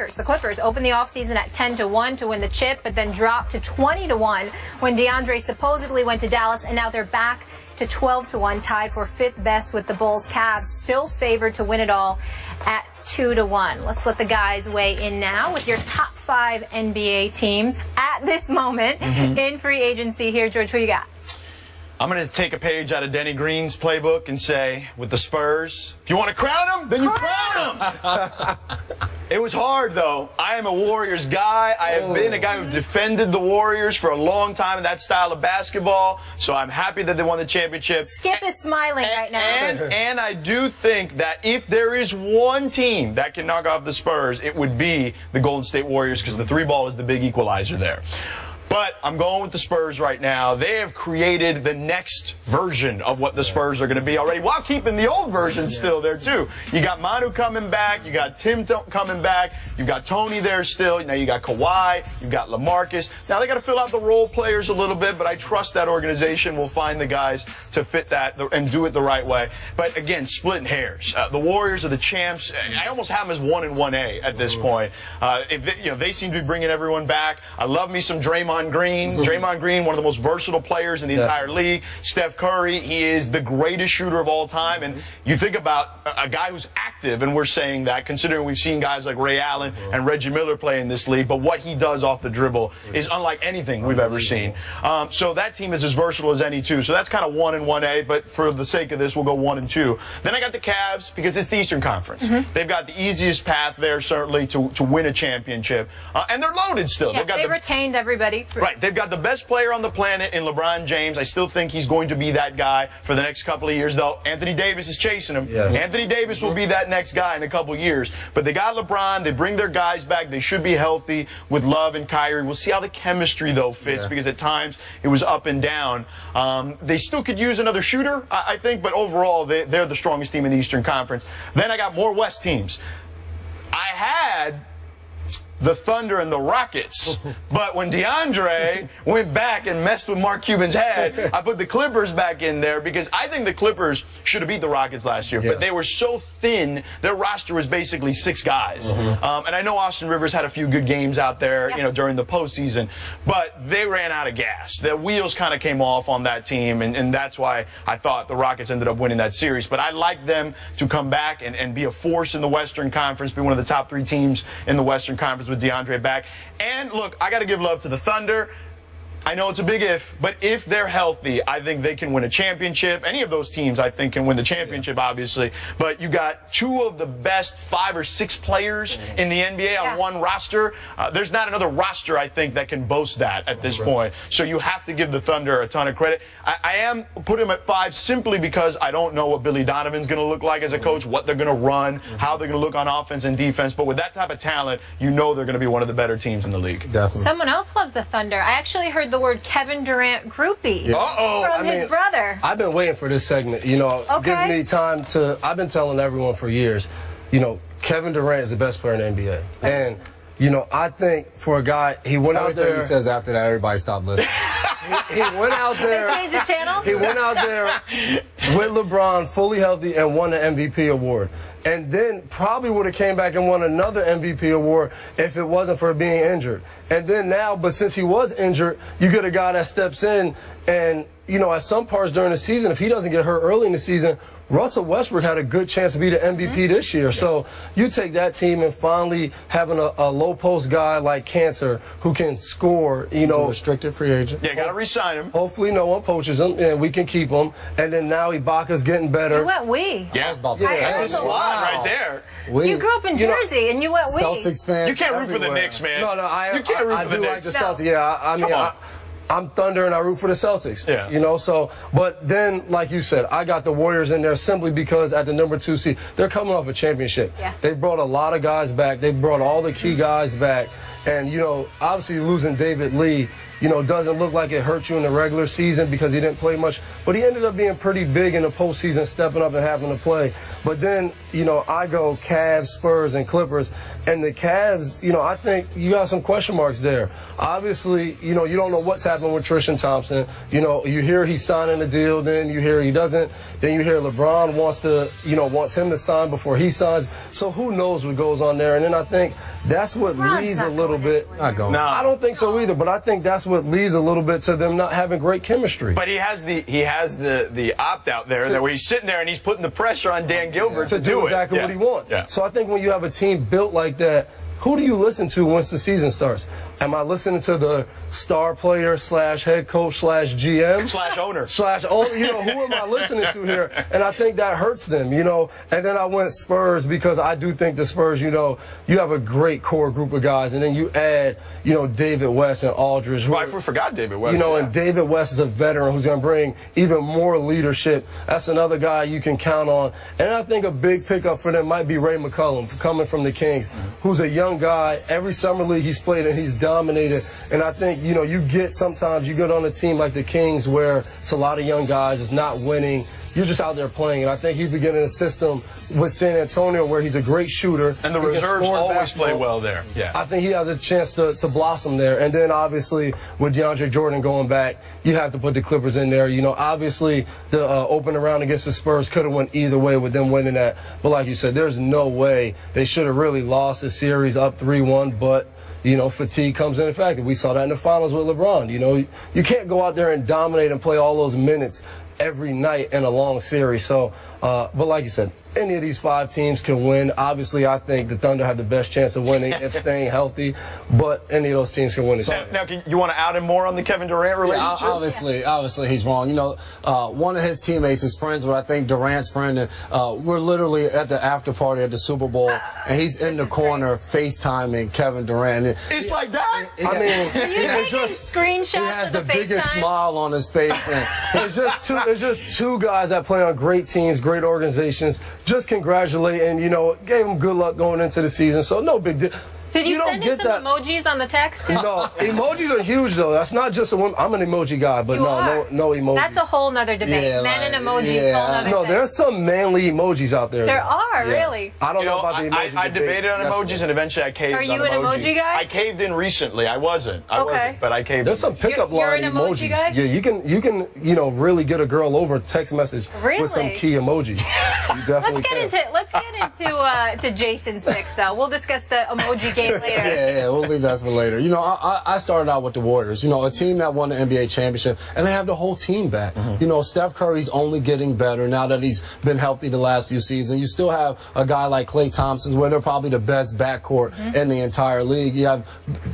Lakers. The Clippers opened the offseason at 10-1 to win the chip, but then dropped to 20-1 when DeAndre supposedly went to Dallas, and now they're back to 12-1, tied for 5th best with the Bulls. Cavs still favored to win it all at 2-1. Let's let the guys weigh in now with your top 5 NBA teams at this moment in free agency. Here, George, who you got? I'm going to take a page out of Denny Green's playbook and say, with the Spurs, if you want to crown them, then you crown them. It was hard, though. I am a Warriors guy. I have been a guy who defended the Warriors for a long time in that style of basketball, so I'm happy that they won the championship. Skip is smiling right now. And I do think that if there is one team that can knock off the Spurs, it would be the Golden State Warriors, because the 3-ball is the big equalizer there. But I'm going with the Spurs right now. They have created the next version of what the Spurs are going to be already, while keeping the old version still there, too. You got Manu coming back. You got Tim coming back. You've got Tony there still. Now you got Kawhi. You've got LaMarcus. Now they got to fill out the role players a little bit, but I trust that organization will find the guys to fit that and do it the right way. But, again, splitting hairs. The Warriors are the champs. I almost have them as 1 and 1A at this point. They seem to be bringing everyone back. I love me some Draymond Green. Draymond Green, one of the most versatile players in the entire league. Steph Curry, he is the greatest shooter of all time. And you think about a guy who's active, and we're saying that considering we've seen guys like Ray Allen and Reggie Miller play in this league, but what he does off the dribble is unlike anything we've ever seen. So that team is as versatile as any, too. So that's kind of 1 and 1A, but for the sake of this, we'll go 1 and 2. Then I got the Cavs, because it's the Eastern Conference. They've got the easiest path there, certainly, to win a championship. And they're loaded still. Yeah, they retained everybody. Right. They've got the best player on the planet in LeBron James. I still think he's going to be that guy for the next couple of years, though. Anthony Davis is chasing him. Anthony Davis will be that next guy in a couple of years. But they got LeBron. They bring their guys back. They should be healthy with Love and Kyrie. We'll see how the chemistry, though, fits, because at times it was up and down. They still could use another shooter, I think, but overall they're the strongest team in the Eastern Conference. Then I got more West teams. I had the Thunder and the Rockets. But when DeAndre went back and messed with Mark Cuban's head, I put the Clippers back in there, because I think the Clippers should have beat the Rockets last year. But they were so thin, their roster was basically 6 guys. And I know Austin Rivers had a few good games out there, during the postseason, but they ran out of gas. The wheels kind of came off on that team, and that's why I thought the Rockets ended up winning that series. But I like them to come back and be a force in the Western Conference, be one of the top 3 teams in the Western Conference with DeAndre back. And look, I got to give love to the Thunder. I know it's a big if, but if they're healthy, I think they can win a championship. Any of those teams, I think, can win the championship, obviously. But you got 2 of the best 5 or 6 players in the NBA on one roster. There's not another roster, I think, that can boast that at this point. So you have to give the Thunder a ton of credit. I am putting them at 5 simply because I don't know what Billy Donovan's going to look like as a coach, what they're going to run, how they're going to look on offense and defense. But with that type of talent, you know they're going to be one of the better teams in the league. Definitely. Someone else loves the Thunder. I actually heard the word Kevin Durant groupie from his brother. I've been waiting for this segment. It gives me time to. I've been telling everyone for years, Kevin Durant is the best player in the NBA. And, I think for a guy, he went out there. He says after that, everybody stopped listening. He went out there. They changed the channel? He went out there with LeBron fully healthy and won the MVP award. And then probably would have came back and won another MVP award if it wasn't for being injured. And then now, but since he was injured, you get a guy that steps in and, at some parts during the season, if he doesn't get hurt early in the season, Russell Westbrook had a good chance to be the MVP this year. So you take that team and finally having a low post guy like Cancer who can score, He's a restricted free agent. Yeah, got to re-sign him. Hopefully no one poaches him and we can keep him. And then now Ibaka's getting better. You went we. Yeah, I was about to say. That's a squad right there. You grew up in Jersey and you went we. Celtics fans. You can't root for the Knicks, man. No, you can't root for the do Knicks. like the Celtics. Yeah, I mean, I'm Thunder and I root for the Celtics. Yeah. But then, like you said, I got the Warriors in there simply because at the number 2 seed, they're coming off a championship. Yeah. They brought a lot of guys back. They brought all the key guys back. And, obviously losing David Lee, doesn't look like it hurt you in the regular season because he didn't play much. But he ended up being pretty big in the postseason, stepping up and having to play. But then, I go Cavs, Spurs, and Clippers. And the Cavs, I think you got some question marks there. Obviously, you don't know what's happening happened with Tristan Thompson. You know, you hear he's signing a deal, then you hear he doesn't. Then you hear LeBron wants him to sign before he signs. So who knows what goes on there? And then I think that's what leads a little bit. No, I don't think so either. But I think that's what leads a little bit to them not having great chemistry. But he has the opt out there that where he's sitting there and he's putting the pressure on Dan Gilbert to do exactly what he wants. Yeah. So I think when you have a team built like that, who do you listen to once the season starts? Am I listening to the star player / head coach / GM / owner You know, who am I listening to here? And I think that hurts them, you know. And then I went Spurs because I do think the Spurs, you know, you have a great core group of guys, and then you add, you know, David West and Aldridge. I forgot David West. You know, and David West is a veteran who's going to bring even more leadership. That's another guy you can count on. And I think a big pickup for them might be Ray McCollum coming from the Kings, who's a young guy. Every summer league he's played and he's dominated. And I think, you know, sometimes you get on a team like the Kings where it's a lot of young guys, it's not winning. You're just out there playing. And I think he's beginning a system with San Antonio where he's a great shooter. And the reserves always play well there. Yeah. I think he has a chance to blossom there. And then obviously with DeAndre Jordan going back, you have to put the Clippers in there. You know, obviously the open round against the Spurs could have went either way with them winning that. But like you said, there's no way they should have really lost the series up 3-1. But you know, fatigue comes into effect. We saw that in the finals with LeBron. You know, you can't go out there and dominate and play all those minutes every night in a long series. So, but like you said, any of these 5 teams can win. Obviously, I think the Thunder have the best chance of winning if staying healthy, but any of those teams can win it. Now, you want to out him more on the Kevin Durant relationship? Yeah, obviously he's wrong. You know, one of his teammates is friends with, I think, Durant's friend, and we're literally at the after party at the Super Bowl, and he's in the corner FaceTiming Kevin Durant. It's like that? I mean, it's just screenshots. He has of the biggest smile on his face. And there's just two guys that play on great teams, great organizations. Just congratulate and, you know, gave them good luck going into the season. So no big deal. Did you send him some emojis on the text? No, emojis are huge though. That's not just a woman. I'm an emoji guy, but no emojis. That's a whole nother debate. Yeah, Men and emojis, whole nother No, thing. there's some manly emojis out there. There are, Yes. really. I don't know about the emojis. I debated on emojis and eventually I caved on emojis. Are you an emoji guy? I caved in recently. I wasn't, but I caved There's some pickup You're line an emoji guy? Yeah, you can you know, really get a girl over text message with some Really? key emojis. You definitely Let's get into Jason's picks though. We'll discuss the emoji game later. Yeah, we'll leave that for later. You know, I started out with the Warriors, you know, a team that won the NBA championship, and they have the whole team back. You know, Steph Curry's only getting better now that he's been healthy the last few seasons. You still have a guy like Klay Thompson, where they're probably the best backcourt in the entire league. You have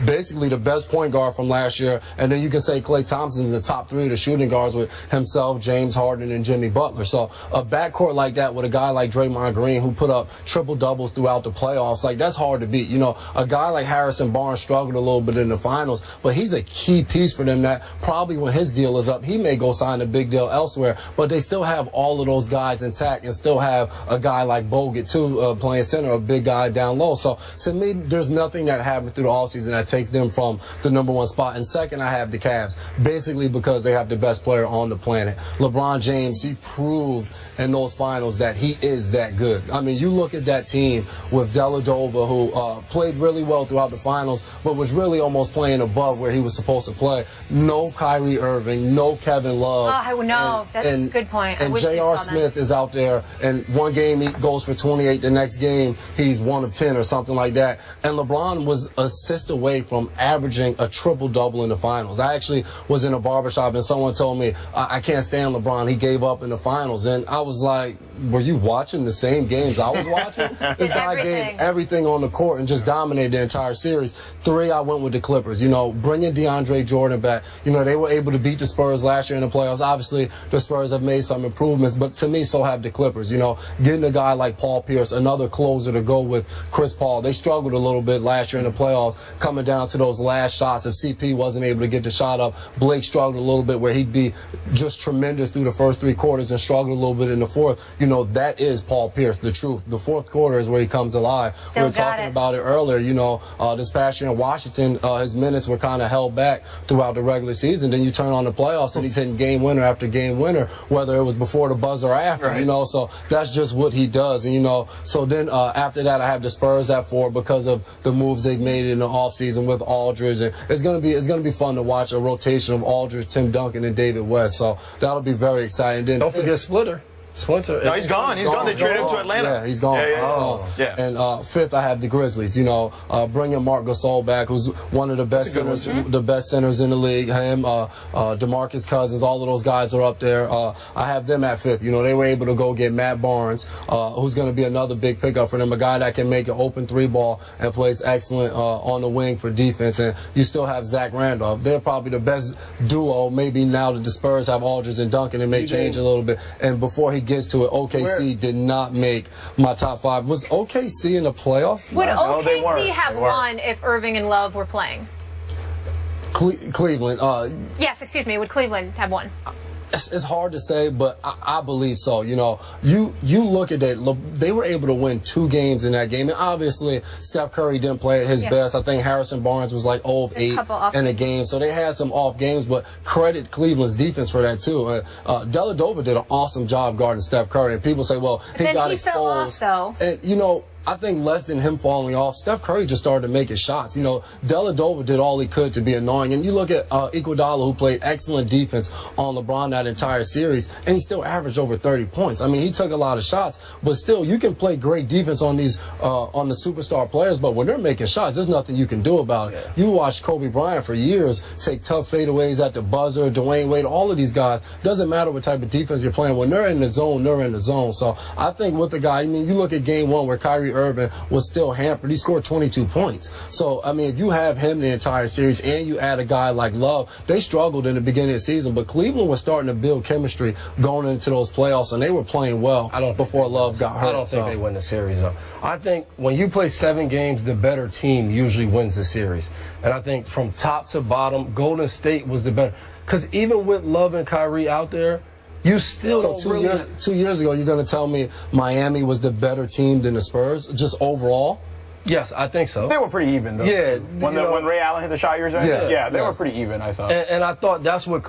basically the best point guard from last year, and then you can say Klay Thompson's the top 3 of the shooting guards with himself, James Harden, and Jimmy Butler. So a backcourt like that with a guy like Draymond Green who put up triple-doubles throughout the playoffs, like that's hard to beat. You know, a guy like Harrison Barnes struggled a little bit in the finals, but he's a key piece for them that probably when his deal is up, he may go sign a big deal elsewhere, but they still have all of those guys intact and still have a guy like Bogut too playing center, a big guy down low. So to me, there's nothing that happened through the offseason that takes them from the #1 spot. And second, I have the Cavs, basically because they have the best player on the planet. LeBron James, he proved in those finals that he is that good. I mean, you look at that team with Dellavedova, who played really well throughout the finals, but was really almost playing above where he was supposed to play. No Kyrie Irving, no Kevin Love. Oh, no, that's a good point. And J.R. Smith is out there, and one game he goes for 28, the next game he's 1 of 10 or something like that. And LeBron was assist away from averaging a triple-double in the finals. I actually was in a barbershop and someone told me, I can't stand LeBron. He gave up in the finals. And I was like, were you watching the same games I was watching? This guy gave everything on the court and just dominated the entire series. 3, I went with the Clippers. You know, bringing DeAndre Jordan back. You know, they were able to beat the Spurs last year in the playoffs. Obviously, the Spurs have made some improvements, but to me, so have the Clippers. You know, getting a guy like Paul Pierce, another closer to go with Chris Paul. They struggled a little bit last year in the playoffs, coming down to those last shots. If CP wasn't able to get the shot up, Blake struggled a little bit where he'd be just tremendous through the first 3 quarters and struggled a little bit in the fourth. You know, that is Paul Pierce, the truth. The fourth quarter is where he comes alive. We were talking about it earlier. You know, this past year in Washington, his minutes were kind of held back throughout the regular season. Then you turn on the playoffs and he's hitting game winner after game winner, whether it was before the buzzer or after, you know. So that's just what he does. And, you know, so then after that, I have the Spurs at 4 because of the moves they've made in the offseason with Aldridge. And it's gonna be fun to watch a rotation of Aldridge, Tim Duncan, and David West. So that'll be very exciting. Then don't forget Splitter. Splinter. No, he's gone. He's gone. They traded him to Atlanta. Yeah, he's gone. Yeah. And 5th, I have the Grizzlies. You know, bringing Marc Gasol back, who's one of the best centers, in the league. Him, DeMarcus Cousins, all of those guys are up there. I have them at 5th. You know, they were able to go get Matt Barnes, who's going to be another big pickup for them, a guy that can make an open 3-ball and plays excellent on the wing for defense. And you still have Zach Randolph. They're probably the best duo. Maybe now that the Spurs have Aldridge and Duncan, it may change a little bit. And before he gets to it, OKC did not make my top 5. Was OKC in the playoffs? Would OKC have won if Irving and Love were playing? Cleveland. Yes, excuse me. Would Cleveland have won? It's hard to say, but I believe so. You know, you look at that. They were able to win 2 games in that game, and obviously Steph Curry didn't play at his best. I think Harrison Barnes was like 0 of 8 in a game, so they had some off games. But credit Cleveland's defense for that too. Dellavedova did an awesome job guarding Steph Curry, and people say, well, he got exposed. Fell off, though. And you know, I think less than him falling off, Steph Curry just started to make his shots. You know, Dellavedova did all he could to be annoying. And you look at Iguodala, who played excellent defense on LeBron that entire series, and he still averaged over 30 points. I mean, he took a lot of shots, but still, you can play great defense on these on the superstar players, but when they're making shots, there's nothing you can do about it. You watch Kobe Bryant for years take tough fadeaways at the buzzer, Dwayne Wade, all of these guys. Doesn't matter what type of defense you're playing. When they're in the zone, they're in the zone. So I think with the guy, I mean, you look at game 1 where Kyrie Irving was still hampered. He scored 22 points. So, I mean, if you have him the entire series and you add a guy like Love, they struggled in the beginning of the season, but Cleveland was starting to build chemistry going into those playoffs, and they were playing well before Love got hurt. I don't think they win the series, though. I think when you play 7 games, the better team usually wins the series. And I think from top to bottom, Golden State was the better. Because even with Love and Kyrie out there, you still don't really... 2 years ago, you're going to tell me Miami was the better team than the Spurs, just overall? Yes, I think so. They were pretty even, though. Yeah. When Ray Allen hit the shot, you were saying? Yeah, they were pretty even, I thought. And I thought that's what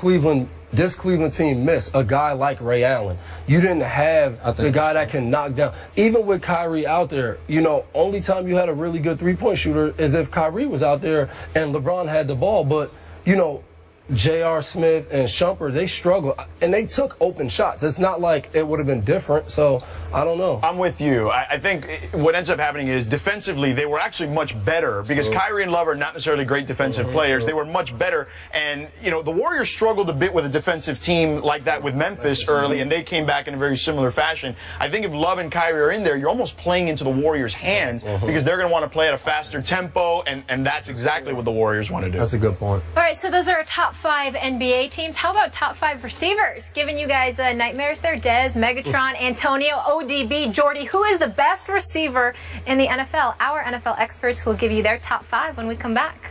this Cleveland team missed, a guy like Ray Allen. You didn't have the guy that can knock down. Even with Kyrie out there, you know, only time you had a really good three-point shooter is if Kyrie was out there and LeBron had the ball. But, you know, J.R. Smith and Shumpert, they struggled, and they took open shots. It's not like it would have been different, so I don't know. I'm with you. I think what ends up happening is defensively they were actually much better because Kyrie and Love are not necessarily great defensive players. They were much better, and you know the Warriors struggled a bit with a defensive team like that with Memphis early, and they came back in a very similar fashion. I think if Love and Kyrie are in there, you're almost playing into the Warriors' hands because they're going to want to play at a faster tempo, and that's exactly what the Warriors want to do. That's a good point. All right, so those are our top 5 NBA teams. How about top 5 receivers? Giving you guys nightmares there. Dez, Megatron, Antonio, ODB, Jordy. Who is the best receiver in the NFL? Our NFL experts will give you their top 5 when we come back.